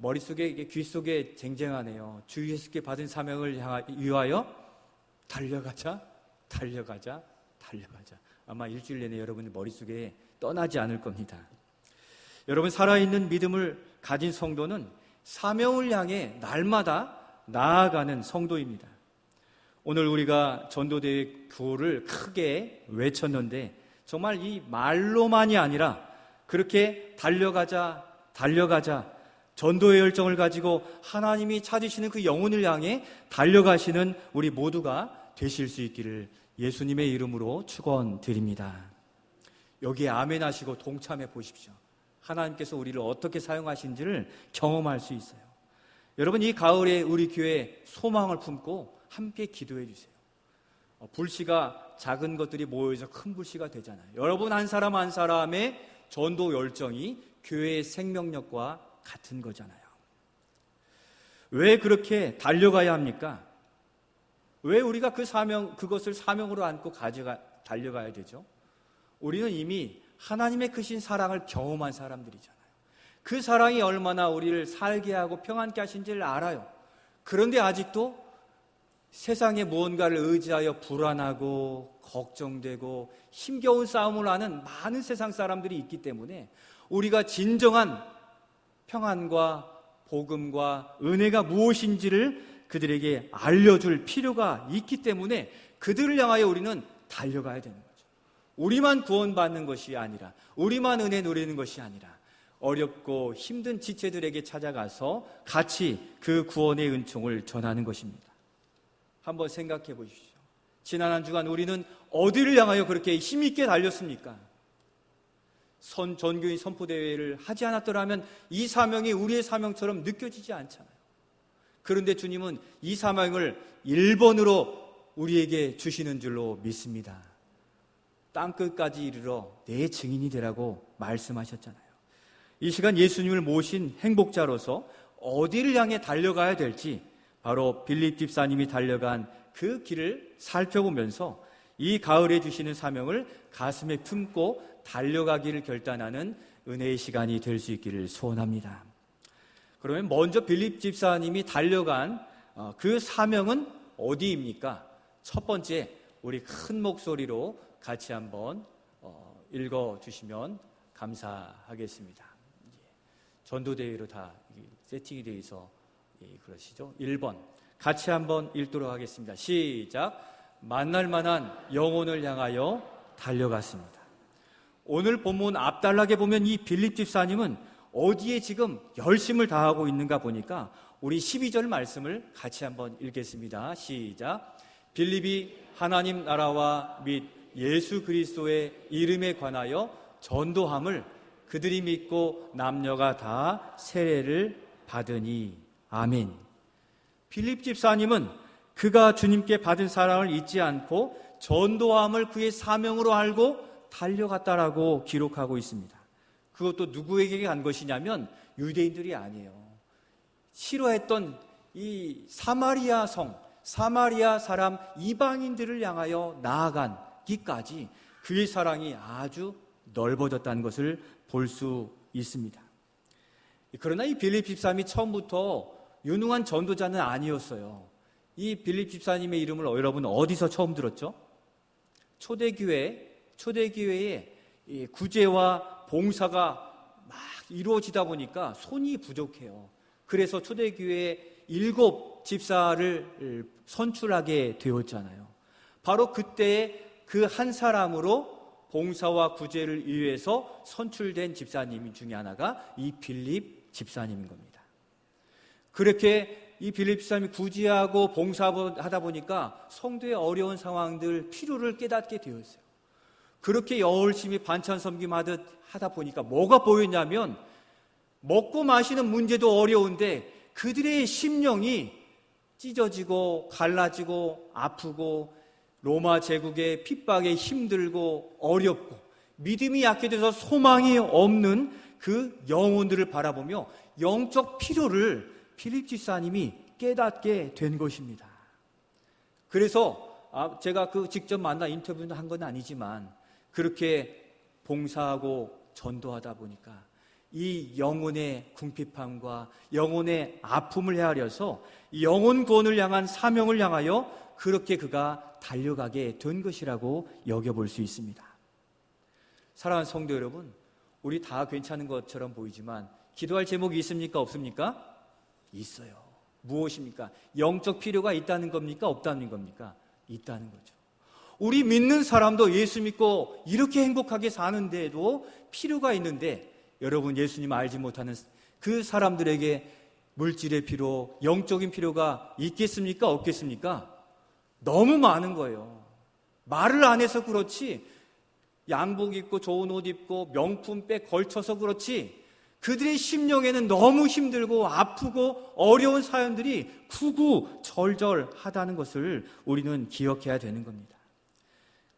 머릿속에, 이게 귀 속에 쟁쟁하네요. 주 예수께 받은 사명을 위하여 달려가자, 달려가자, 달려가자. 아마 일주일 내내 여러분의 머릿속에 떠나지 않을 겁니다. 여러분, 살아있는 믿음을 가진 성도는 사명을 향해 날마다 나아가는 성도입니다. 오늘 우리가 전도대회 구호를 크게 외쳤는데 정말 이 말로만이 아니라 그렇게 달려가자, 달려가자, 전도의 열정을 가지고 하나님이 찾으시는 그 영혼을 향해 달려가시는 우리 모두가 되실 수 있기를 예수님의 이름으로 축원드립니다. 여기에 아멘 하시고 동참해 보십시오. 하나님께서 우리를 어떻게 사용하신지를 경험할 수 있어요. 여러분, 이 가을에 우리 교회에 소망을 품고 함께 기도해 주세요. 불씨가 작은 것들이 모여서 큰 불씨가 되잖아요. 여러분 한 사람 한 사람의 전도 열정이 교회의 생명력과 같은 거잖아요. 왜 그렇게 달려가야 합니까? 왜 우리가 그것을 사명으로 안고 달려가야 되죠? 우리는 이미 하나님의 크신 사랑을 경험한 사람들이잖아요. 그 사랑이 얼마나 우리를 살게 하고 평안케 하신지를 알아요. 그런데 아직도 세상에 무언가를 의지하여 불안하고 걱정되고 힘겨운 싸움을 하는 많은 세상 사람들이 있기 때문에 우리가 진정한 평안과 복음과 은혜가 무엇인지를 그들에게 알려줄 필요가 있기 때문에 그들을 향하여 우리는 달려가야 되는 거죠. 우리만 구원받는 것이 아니라, 우리만 은혜 누리는 것이 아니라 어렵고 힘든 지체들에게 찾아가서 같이 그 구원의 은총을 전하는 것입니다. 한번 생각해 보십시오. 지난 한 주간 우리는 어디를 향하여 그렇게 힘있게 달렸습니까? 전교인 선포대회를 하지 않았더라면 이 사명이 우리의 사명처럼 느껴지지 않잖아요. 그런데 주님은 이 사명을 1번으로 우리에게 주시는 줄로 믿습니다. 땅끝까지 이르러 내 증인이 되라고 말씀하셨잖아요. 이 시간 예수님을 모신 행복자로서 어디를 향해 달려가야 될지 바로 빌립 집사님이 달려간 그 길을 살펴보면서 이 가을에 주시는 사명을 가슴에 품고 달려가기를 결단하는 은혜의 시간이 될 수 있기를 소원합니다. 그러면 먼저 빌립 집사님이 달려간 그 사명은 어디입니까? 첫 번째, 우리 큰 목소리로 같이 한번 읽어주시면 감사하겠습니다. 전도대회로 다 세팅이 되어 있어 그러시죠? 1번 같이 한번 읽도록 하겠습니다. 시작. 만날 만한 영혼을 향하여 달려갔습니다. 오늘 본문 앞단락에 보면 이 빌립 집사님은 어디에 지금 열심을 다하고 있는가 보니까 우리 12절 말씀을 같이 한번 읽겠습니다. 시작. 빌립이 하나님 나라와 및 예수 그리스도의 이름에 관하여 전도함을 그들이 믿고 남녀가 다 세례를 받으니. 아멘. 빌립 집사님은 그가 주님께 받은 사랑을 잊지 않고 전도함을 그의 사명으로 알고 달려갔다라고 기록하고 있습니다. 그것도 누구에게 간 것이냐면 유대인들이 아니에요. 싫어했던 이 사마리아 사람 이방인들을 향하여 나아가기까지 그의 사랑이 아주 넓어졌다는 것을 볼 수 있습니다. 그러나 이 빌립 집사님이 처음부터 유능한 전도자는 아니었어요. 이 빌립 집사님의 이름을 여러분 어디서 처음 들었죠? 초대교회에 구제와 봉사가 막 이루어지다 보니까 손이 부족해요. 그래서 초대교회에 7 집사를 선출하게 되었잖아요. 바로 그때 그 한 사람으로 봉사와 구제를 위해서 선출된 집사님 중에 하나가 이 빌립 집사님인 겁니다. 그렇게 이 빌립 집사님이 구제하고 봉사하다 보니까 성도의 어려운 상황들, 필요를 깨닫게 되었어요. 그렇게 열심히 반찬 섬김하듯 하다 보니까 뭐가 보였냐면 먹고 마시는 문제도 어려운데 그들의 심령이 찢어지고 갈라지고 아프고 로마 제국의 핍박에 힘들고 어렵고 믿음이 약해져서 소망이 없는 그 영혼들을 바라보며 영적 필요를 빌립 집사님이 깨닫게 된 것입니다. 그래서 제가 직접 만나 인터뷰를 한 건 아니지만 그렇게 봉사하고 전도하다 보니까 이 영혼의 궁핍함과 영혼의 아픔을 헤아려서 영혼 구원을 향한 사명을 향하여 그렇게 그가 달려가게 된 것이라고 여겨볼 수 있습니다. 사랑하는 성도 여러분, 우리 다 괜찮은 것처럼 보이지만 기도할 제목이 있습니까? 없습니까? 있어요. 무엇입니까? 영적 필요가 있다는 겁니까? 없다는 겁니까? 있다는 거죠. 우리 믿는 사람도 예수 믿고 이렇게 행복하게 사는데도 필요가 있는데, 여러분 예수님 알지 못하는 그 사람들에게 물질의 필요, 영적인 필요가 있겠습니까? 없겠습니까? 너무 많은 거예요. 말을 안 해서 그렇지, 양복 입고 좋은 옷 입고 명품백 걸쳐서 그렇지, 그들의 심령에는 너무 힘들고 아프고 어려운 사연들이 구구절절하다는 것을 우리는 기억해야 되는 겁니다.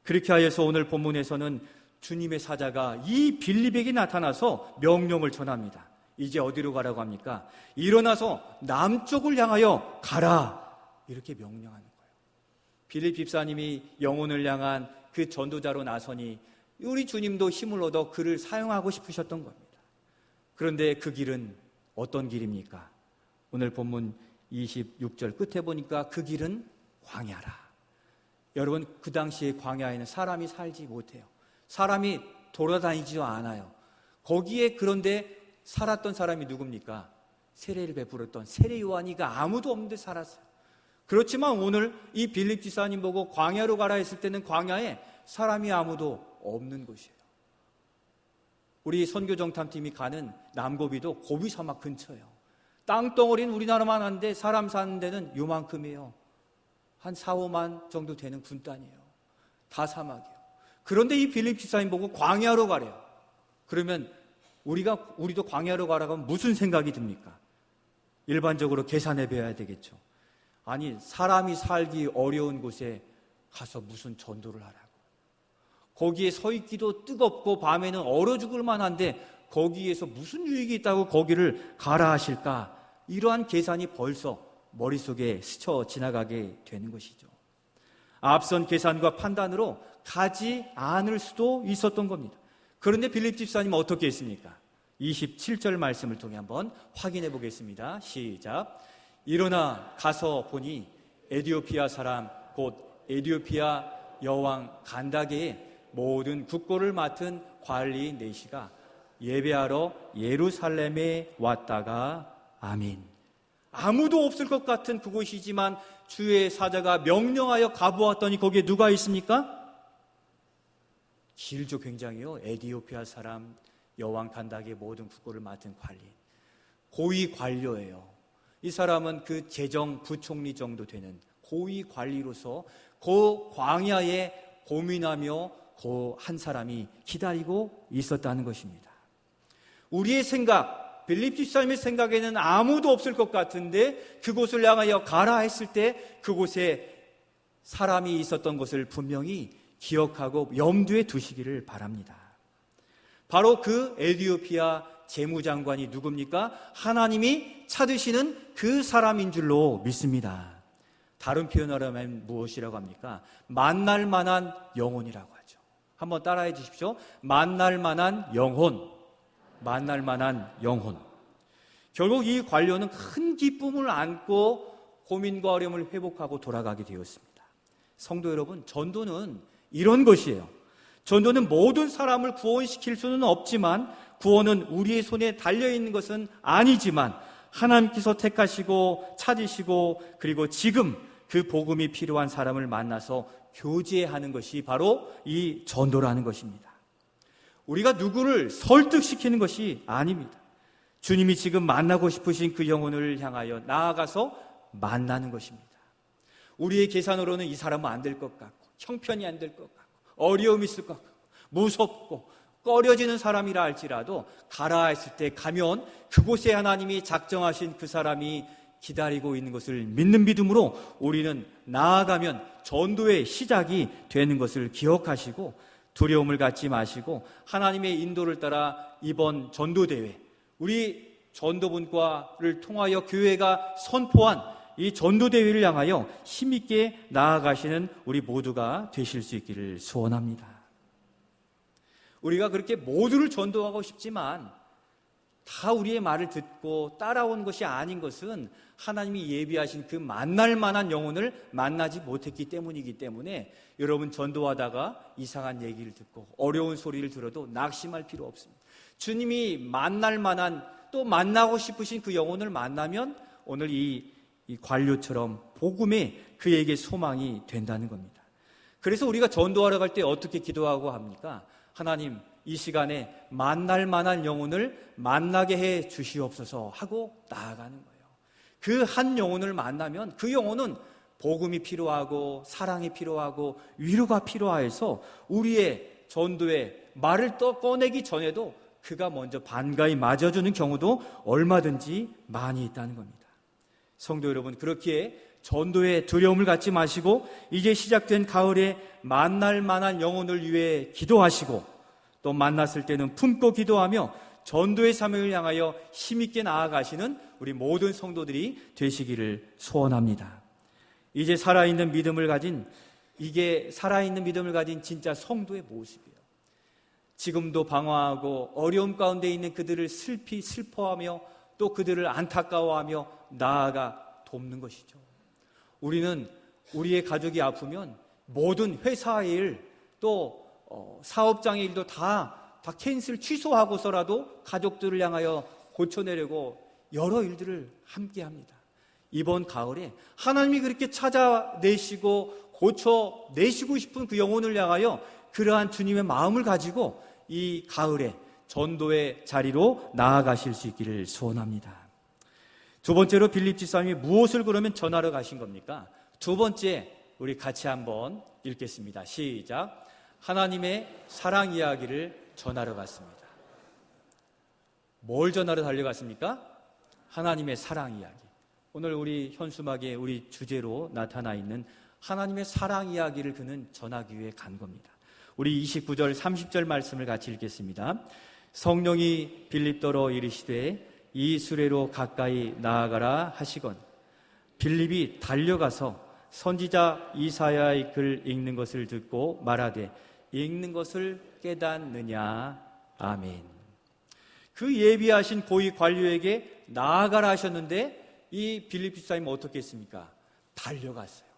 그렇게 하여서 오늘 본문에서는 주님의 사자가 이 빌립에게 나타나서 명령을 전합니다. 이제 어디로 가라고 합니까? 일어나서 남쪽을 향하여 가라, 이렇게 명령하는 거예요. 빌립 집사님이 영혼을 향한 그 전도자로 나서니 우리 주님도 힘을 얻어 그를 사용하고 싶으셨던 겁니다. 그런데 그 길은 어떤 길입니까? 오늘 본문 26절 끝에 보니까 그 길은 광야라. 여러분, 그 당시에 광야에는 사람이 살지 못해요. 사람이 돌아다니지도 않아요. 거기에 그런데 살았던 사람이 누굽니까? 세례를 베풀었던 세례 요한이가 아무도 없는데 살았어요. 그렇지만 오늘 이 빌립 지사님 보고 광야로 가라 했을 때는 광야에 사람이 아무도 없는 곳이에요. 우리 선교정탐팀이 가는 남고비도 고비 사막 근처예요. 땅덩어리는 우리나라만 한데 사람 사는 데는 요만큼이에요. 한 4, 5만 정도 되는 군단이에요. 다 사막이에요. 그런데 이 빌립 지사님 보고 광야로 가래요. 그러면 우리도 광야로 가라고 하면 무슨 생각이 듭니까? 일반적으로 계산해 봐야 되겠죠. 아니, 사람이 살기 어려운 곳에 가서 무슨 전도를 하라고. 거기에 서 있기도 뜨겁고 밤에는 얼어 죽을 만한데 거기에서 무슨 유익이 있다고 거기를 가라 하실까? 이러한 계산이 벌써 머릿속에 스쳐 지나가게 되는 것이죠. 앞선 계산과 판단으로 가지 않을 수도 있었던 겁니다. 그런데 빌립 집사님은 어떻게 했습니까? 27절 말씀을 통해 한번 확인해 보겠습니다. 시작. 일어나 가서 보니 에디오피아 사람 곧 에디오피아 여왕 간다게의 모든 국고를 맡은 관리인 네시가 예배하러 예루살렘에 왔다가 아멘. 아무도 없을 것 같은 그곳이지만 주의 사자가 명령하여 가보았더니 거기에 누가 있습니까? 길죠, 굉장히요. 에디오피아 사람 여왕 간다게의 모든 국고를 맡은 관리인. 고위 관료예요. 이 사람은 그 재정 부총리 정도 되는 고위 관리로서 그 광야에 고민하며 그 한 사람이 기다리고 있었다는 것입니다. 우리의 생각, 빌립 집사님의 생각에는 아무도 없을 것 같은데 그곳을 향하여 가라 했을 때 그곳에 사람이 있었던 것을 분명히 기억하고 염두에 두시기를 바랍니다. 바로 그 에디오피아 재무장관이 누굽니까? 하나님이 찾으시는 그 사람인 줄로 믿습니다. 다른 표현으로 하면 무엇이라고 합니까? 만날 만한 영혼이라고 하죠. 한번 따라해 주십시오. 만날 만한 영혼. 만날 만한 영혼. 결국 이 관료는 큰 기쁨을 안고 고민과 어려움을 회복하고 돌아가게 되었습니다. 성도 여러분, 전도는 이런 것이에요. 전도는 모든 사람을 구원시킬 수는 없지만, 구원은 우리의 손에 달려있는 것은 아니지만 하나님께서 택하시고 찾으시고 그리고 지금 그 복음이 필요한 사람을 만나서 교제하는 것이 바로 이 전도라는 것입니다. 우리가 누구를 설득시키는 것이 아닙니다. 주님이 지금 만나고 싶으신 그 영혼을 향하여 나아가서 만나는 것입니다. 우리의 계산으로는 이 사람은 안 될 것 같고 형편이 안 될 것 같고 어려움이 있을 것 같고 무섭고 꺼려지는 사람이라 할지라도 가라 했을 때 가면 그곳에 하나님이 작정하신 그 사람이 기다리고 있는 것을 믿는 믿음으로 우리는 나아가면 전도의 시작이 되는 것을 기억하시고 두려움을 갖지 마시고 하나님의 인도를 따라 이번 전도대회, 우리 전도분과를 통하여 교회가 선포한 이 전도대회를 향하여 힘있게 나아가시는 우리 모두가 되실 수 있기를 소원합니다. 우리가 그렇게 모두를 전도하고 싶지만 다 우리의 말을 듣고 따라온 것이 아닌 것은 하나님이 예비하신 그 만날 만한 영혼을 만나지 못했기 때문이기 때문에 여러분, 전도하다가 이상한 얘기를 듣고 어려운 소리를 들어도 낙심할 필요 없습니다. 주님이 만날 만한, 또 만나고 싶으신 그 영혼을 만나면 오늘 이 관료처럼 복음에 그에게 소망이 된다는 겁니다. 그래서 우리가 전도하러 갈 때 어떻게 기도하고 합니까? 하나님, 이 시간에 만날 만한 영혼을 만나게 해 주시옵소서 하고 나아가는 거예요. 그 한 영혼을 만나면 그 영혼은 복음이 필요하고 사랑이 필요하고 위로가 필요해서 우리의 전도에 말을 꺼내기 전에도 그가 먼저 반가이 맞아주는 경우도 얼마든지 많이 있다는 겁니다. 성도 여러분, 그렇기에 전도에 두려움을 갖지 마시고 이제 시작된 가을에 만날 만한 영혼을 위해 기도하시고 또 만났을 때는 품고 기도하며 전도의 사명을 향하여 힘있게 나아가시는 우리 모든 성도들이 되시기를 소원합니다. 이게 살아있는 믿음을 가진 진짜 성도의 모습이에요. 지금도 방황하고 어려움 가운데 있는 그들을 슬퍼하며 또 그들을 안타까워하며 나아가 돕는 것이죠. 우리는 우리의 가족이 아프면 모든 회사의 일, 또 사업장의 일도 다 캔슬 취소하고서라도 가족들을 향하여 고쳐내려고 여러 일들을 함께 합니다. 이번 가을에 하나님이 그렇게 찾아내시고 고쳐내시고 싶은 그 영혼을 향하여 그러한 주님의 마음을 가지고 이 가을에 전도의 자리로 나아가실 수 있기를 소원합니다. 두 번째로 빌립 집사님이 무엇을 그러면 전하러 가신 겁니까? 두 번째, 우리 같이 한번 읽겠습니다. 시작. 하나님의 사랑 이야기를 전하러 갔습니다. 뭘 전하러 달려갔습니까? 하나님의 사랑 이야기. 오늘 우리 현수막에 우리 주제로 나타나 있는 하나님의 사랑 이야기를 그는 전하기 위해 간 겁니다. 우리 29절 30절 말씀을 같이 읽겠습니다. 성령이 빌립더러 이르시되 이 수레로 가까이 나아가라 하시건 빌립이 달려가서 선지자 이사야의 글 읽는 것을 듣고 말하되 읽는 것을 깨닫느냐. 아멘. 그 예비하신 고위 관료에게 나아가라 하셨는데 이 빌립 집사님은 어떻게 했습니까? 달려갔어요.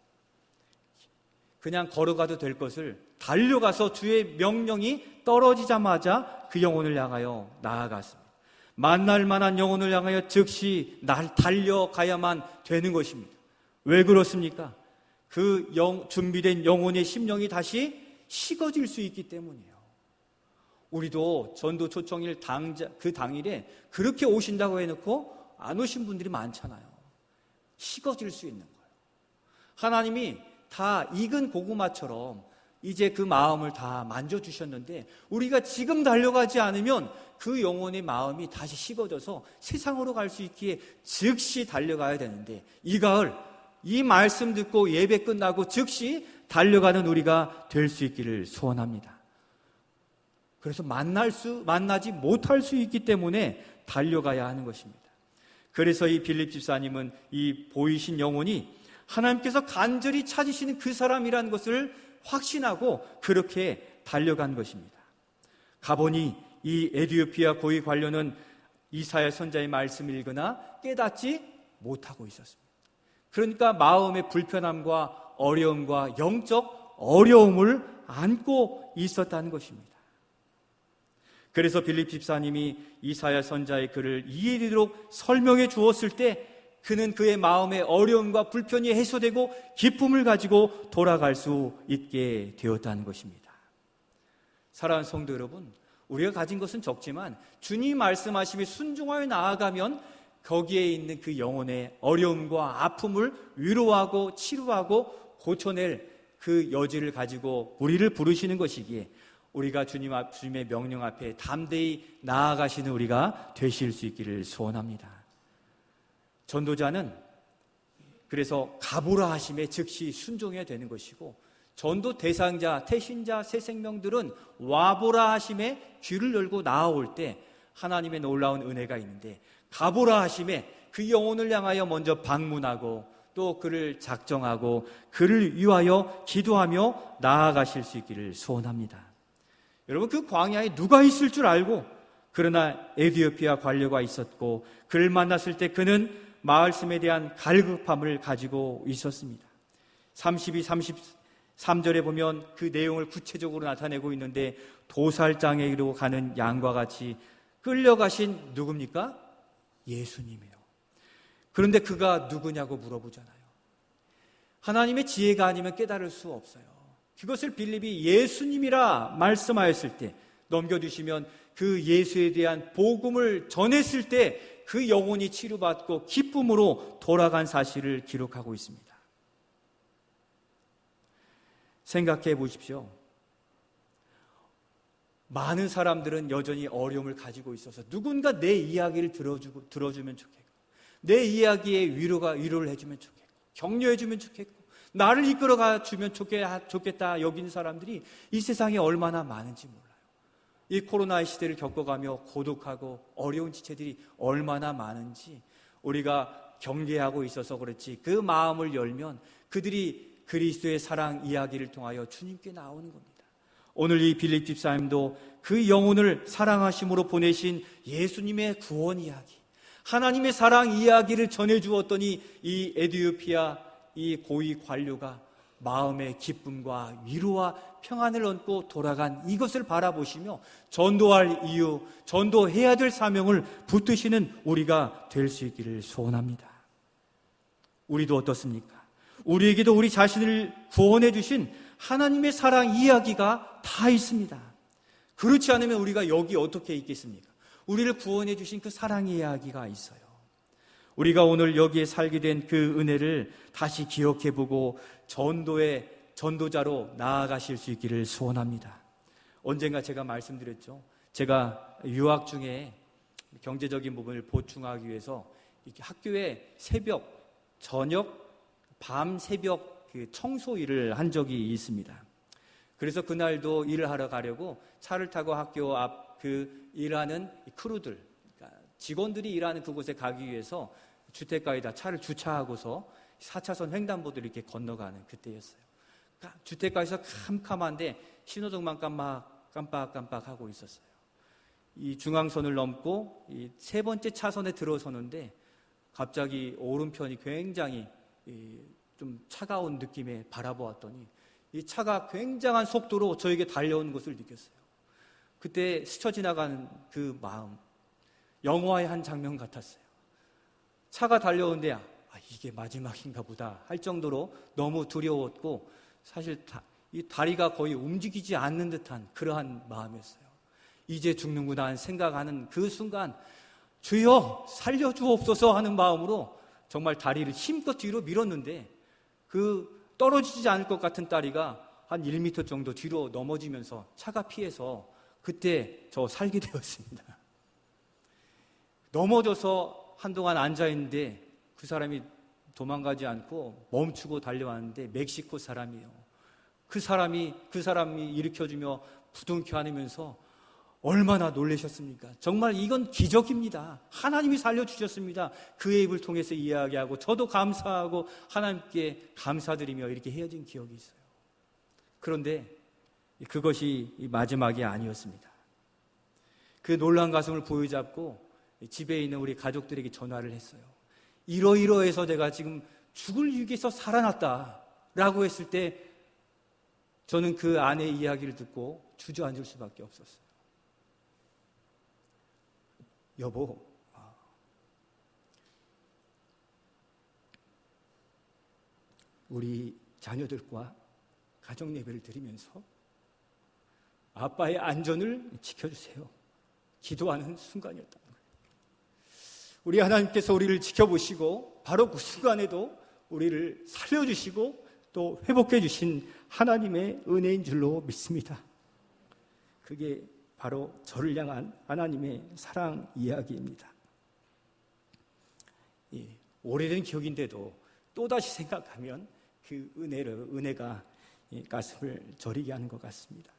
그냥 걸어가도 될 것을 달려가서 주의 명령이 떨어지자마자 그 영혼을 향하여 나아갔습니다. 만날 만한 영혼을 향하여 즉시 달려가야만 되는 것입니다. 왜 그렇습니까? 그 준비된 영혼의 심령이 다시 식어질 수 있기 때문이에요. 우리도 전도 초청일 그 당일에 그렇게 오신다고 해놓고 안 오신 분들이 많잖아요. 식어질 수 있는 거예요. 하나님이 다 익은 고구마처럼 이제 그 마음을 다 만져주셨는데 우리가 지금 달려가지 않으면 그 영혼의 마음이 다시 식어져서 세상으로 갈 수 있기에 즉시 달려가야 되는데 이 가을 이 말씀 듣고 예배 끝나고 즉시 달려가는 우리가 될 수 있기를 소원합니다. 그래서 만나지 못할 수 있기 때문에 달려가야 하는 것입니다. 그래서 이 빌립 집사님은 이 보이신 영혼이 하나님께서 간절히 찾으시는 그 사람이라는 것을 확신하고 그렇게 달려간 것입니다. 가보니 이 에티오피아 고위 관료는 이사야 선자의 말씀을 읽으나 깨닫지 못하고 있었습니다. 그러니까 마음의 불편함과 어려움과 영적 어려움을 안고 있었다는 것입니다. 그래서 빌립 집사님이 이사야 선자의 글을 이해되도록 설명해 주었을 때 그는 그의 마음의 어려움과 불편이 해소되고 기쁨을 가지고 돌아갈 수 있게 되었다는 것입니다. 사랑하는 성도 여러분, 우리가 가진 것은 적지만 주님 말씀하심에 순종하여 나아가면 거기에 있는 그 영혼의 어려움과 아픔을 위로하고 치료하고 고쳐낼 그 여지를 가지고 우리를 부르시는 것이기에 우리가 주님의 명령 앞에 담대히 나아가시는 우리가 되실 수 있기를 소원합니다. 전도자는 그래서 가보라 하심에 즉시 순종해야 되는 것이고 전도 대상자, 태신자, 새 생명들은 와보라 하심에 귀를 열고 나아올 때 하나님의 놀라운 은혜가 있는데 가보라 하심에 그 영혼을 향하여 먼저 방문하고 또 그를 작정하고 그를 위하여 기도하며 나아가실 수 있기를 소원합니다. 여러분, 그 광야에 누가 있을 줄 알고 그러나 에디오피아 관료가 있었고 그를 만났을 때 그는 말씀에 대한 갈급함을 가지고 있었습니다. 32, 33절에 보면 그 내용을 구체적으로 나타내고 있는데 도살장에로 가는 양과 같이 끌려가신 누굽니까? 예수님이에요. 그런데 그가 누구냐고 물어보잖아요. 하나님의 지혜가 아니면 깨달을 수 없어요. 그것을 빌립이 예수님이라 말씀하였을 때 넘겨주시면 그 예수에 대한 복음을 전했을 때 그 영혼이 치료받고 기쁨으로 돌아간 사실을 기록하고 있습니다. 생각해 보십시오. 많은 사람들은 여전히 어려움을 가지고 있어서 누군가 내 이야기를 들어주면 좋겠고, 내 이야기에 위로를 해주면 좋겠고, 격려해주면 좋겠고, 나를 이끌어가 주면 좋겠다 여긴 사람들이 이 세상에 얼마나 많은지 몰라요. 이 코로나의 시대를 겪어가며 고독하고 어려운 지체들이 얼마나 많은지 우리가 경계하고 있어서 그렇지, 그 마음을 열면 그들이 그리스도의 사랑 이야기를 통하여 주님께 나오는 겁니다. 오늘 이 빌립 집사님도 그 영혼을 사랑하심으로 보내신 예수님의 구원 이야기, 하나님의 사랑 이야기를 전해주었더니 이 에디오피아 이 고위 관료가 마음의 기쁨과 위로와 평안을 얻고 돌아간 이것을 바라보시며 전도할 이유, 전도해야 될 사명을 붙드시는 우리가 될 수 있기를 소원합니다. 우리도 어떻습니까? 우리에게도 우리 자신을 구원해 주신 하나님의 사랑 이야기가 다 있습니다. 그렇지 않으면 우리가 여기 어떻게 있겠습니까? 우리를 구원해 주신 그 사랑 이야기가 있어요. 우리가 오늘 여기에 살게 된 그 은혜를 다시 기억해보고 전도자로 나아가실 수 있기를 소원합니다. 언젠가 제가 말씀드렸죠. 제가 유학 중에 경제적인 부분을 보충하기 위해서 이렇게 학교에 저녁, 밤 새벽 청소 일을 한 적이 있습니다. 그래서 그날도 일을 하러 가려고 차를 타고 학교 앞 일하는 크루들, 그러니까 직원들이 일하는 그곳에 가기 위해서 주택가에다 차를 주차하고서 4차선 횡단보도를 이렇게 건너가는 그때였어요. 주택가에서 캄캄한데 신호등만 깜빡하고 있었어요. 이 중앙선을 넘고 이 세 번째 차선에 들어서는데 갑자기 오른편이 굉장히 좀 차가운 느낌에 바라보았더니 이 차가 굉장한 속도로 저에게 달려오는 것을 느꼈어요. 그때 스쳐 지나가는 그 마음, 영화의 한 장면 같았어요. 차가 달려오는데 이게 마지막인가 보다 할 정도로 너무 두려웠고, 사실 이 다리가 거의 움직이지 않는 듯한 그러한 마음이었어요. 이제 죽는구나 생각하는 그 순간 주여 살려주옵소서 하는 마음으로 정말 다리를 힘껏 뒤로 밀었는데 그 떨어지지 않을 것 같은 다리가 한 1m 정도 뒤로 넘어지면서 차가 피해서 그때 저 살게 되었습니다. 넘어져서 한동안 앉아있는데 그 사람이 도망가지 않고 멈추고 달려왔는데 멕시코 사람이에요. 그 사람이 일으켜주며 부둥켜 안으면서 얼마나 놀라셨습니까? 정말 이건 기적입니다. 하나님이 살려주셨습니다. 그의 입을 통해서 이야기하고 저도 감사하고 하나님께 감사드리며 이렇게 헤어진 기억이 있어요. 그런데 그것이 마지막이 아니었습니다. 그 놀라운 가슴을 부여잡고 집에 있는 우리 가족들에게 전화를 했어요. 이러이러해서 내가 지금 죽을 위기에서 살아났다라고 했을 때 저는 그 아내의 이야기를 듣고 주저앉을 수밖에 없었어요. 여보, 우리 자녀들과 가정 예배를 드리면서 아빠의 안전을 지켜주세요. 기도하는 순간이었다는 거예요. 우리 하나님께서 우리를 지켜보시고 바로 그 순간에도 우리를 살려주시고 또 회복해 주신 하나님의 은혜인 줄로 믿습니다. 그게 바로 저를 향한 하나님의 사랑 이야기입니다. 오래된 기억인데도 또다시 생각하면 그 은혜가 가슴을 저리게 하는 것 같습니다.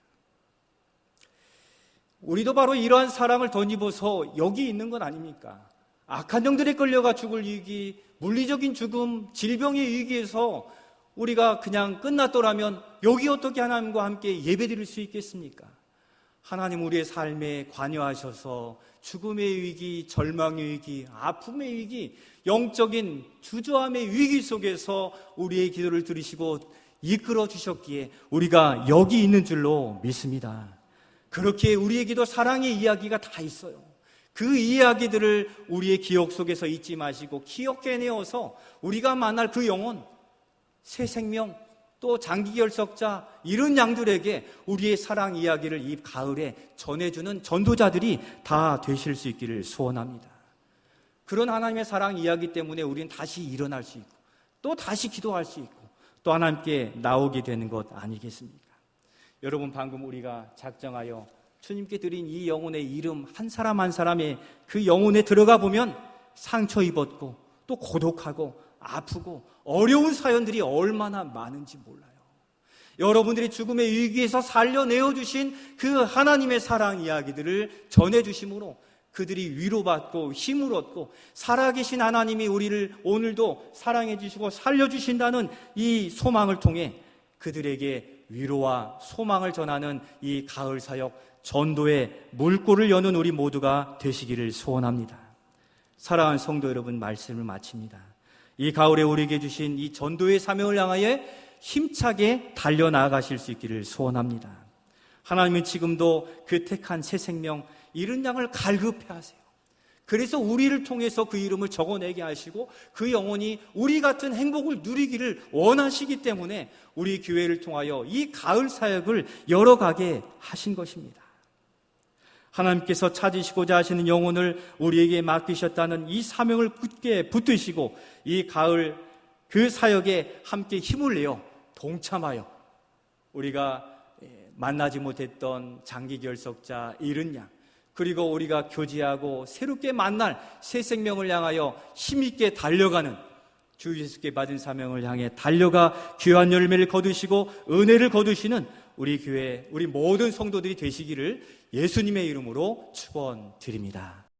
우리도 바로 이러한 사랑을 덧입어서 여기 있는 건 아닙니까? 악한 영들에 끌려가 죽을 위기, 물리적인 죽음, 질병의 위기에서 우리가 그냥 끝났더라면 여기 어떻게 하나님과 함께 예배드릴 수 있겠습니까? 하나님 우리의 삶에 관여하셔서 죽음의 위기, 절망의 위기, 아픔의 위기, 영적인 주저함의 위기 속에서 우리의 기도를 들으시고 이끌어 주셨기에 우리가 여기 있는 줄로 믿습니다. 그렇게 우리에게도 사랑의 이야기가 다 있어요. 그 이야기들을 우리의 기억 속에서 잊지 마시고 기억해내어서 우리가 만날 그 영혼, 새 생명, 또 장기결석자 이런 양들에게 우리의 사랑 이야기를 이 가을에 전해주는 전도자들이 다 되실 수 있기를 소원합니다. 그런 하나님의 사랑 이야기 때문에 우리는 다시 일어날 수 있고 또 다시 기도할 수 있고 또 하나님께 나오게 되는 것 아니겠습니까? 여러분, 방금 우리가 작정하여 주님께 드린 이 영혼의 이름 한 사람 한 사람의 그 영혼에 들어가 보면 상처 입었고 또 고독하고 아프고 어려운 사연들이 얼마나 많은지 몰라요. 여러분들이 죽음의 위기에서 살려내어 주신 그 하나님의 사랑 이야기들을 전해주심으로 그들이 위로받고 힘을 얻고 살아계신 하나님이 우리를 오늘도 사랑해 주시고 살려주신다는 이 소망을 통해 그들에게 위로와 소망을 전하는 이 가을 사역 전도의 물꼬를 여는 우리 모두가 되시기를 소원합니다. 사랑하는 성도 여러분, 말씀을 마칩니다. 이 가을에 우리에게 주신 이 전도의 사명을 향하여 힘차게 달려나가실 수 있기를 소원합니다. 하나님은 지금도 그 택한 새 생명 이른 양을 갈급해 하세요. 그래서 우리를 통해서 그 이름을 적어내게 하시고 그 영혼이 우리 같은 행복을 누리기를 원하시기 때문에 우리 교회를 통하여 이 가을 사역을 열어가게 하신 것입니다. 하나님께서 찾으시고자 하시는 영혼을 우리에게 맡기셨다는 이 사명을 굳게 붙드시고 이 가을 그 사역에 함께 힘을 내어 동참하여 우리가 만나지 못했던 장기결석자 이른 양, 그리고 우리가 교제하고 새롭게 만날 새 생명을 향하여 힘있게 달려가는 주 예수께 받은 사명을 향해 달려가 귀한 열매를 거두시고 은혜를 거두시는 우리 교회, 우리 모든 성도들이 되시기를 예수님의 이름으로 축원드립니다.